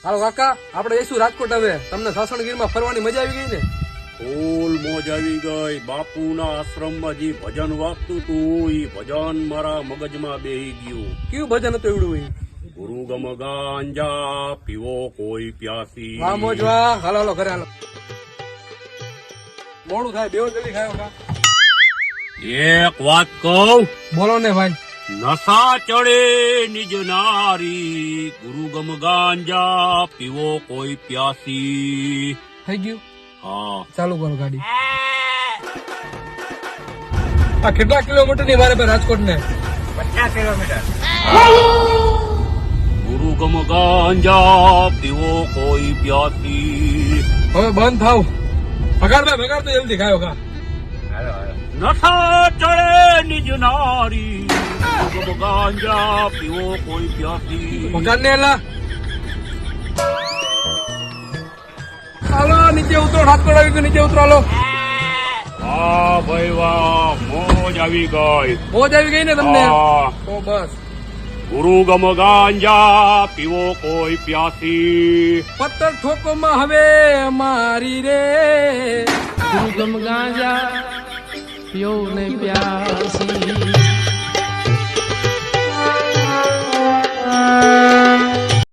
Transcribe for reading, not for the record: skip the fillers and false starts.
હાલો કાકા, આપણે જઈશું રાજકોટ. હવે તમને સાસણગીરમાં ફરવાની મજા આવી ગઈ ને? ફૂલ મોજ આવી ગઈ. બાપુના આશ્રમમાં જે ભજન વાગતું તું એ ભજન મારા મગજમાં બેહી ગયું. કેવું ભજન હતું એવડું હોય? ગુરુ ગમ ગાંજા પીવો કોઈ પ્યાસી. વાહ મોજ વાહ. હાલો હાલો ઘરે હાલો, મોડું થાય. બેવ જલ્દી ખાયો કા. એક વાત કહું, બોલો ને ભાઈ. નશા ચડે નિજ નારી, ગુરુ ગમ ગાંજા પીવો કોઈ પ્યાસી. થઈ ગયું? હા, ચાલુ કરો ગાડી. આ કેટલા કિલોમીટર ની મારે રાજકોટ ને? 50 કિલોમીટર. ગુરુ ગમ ગાંજા પીવો કોઈ પ્યાસી. હવે બંધ થાવ. ભગાડ તો જલ્દી ખાયો કા. હાલો હાલો. નશા ચડે નિજ નારી, ગુરુ ગમ ગાંજા પીવો કોઈ પ્યાસી. ભગાડ ને એલા. હાલો નીચે ઉતરો, રાજકોટ આવી ગયું. નીચે ઉતરો હાલો. વાહ ભાઈ વાહ, મોજ આવી ગઈ. મોજ આવી ગઈ ને તમને? હા. તો બસ. ગુરુ ગમ ગાંજા પીવો કોઈ પ્યાસી. પત્તર ઠોકોમાં હવે મારી રે, ગુરુ ગમ ગાંજા પીઓ ને પ્યાસી.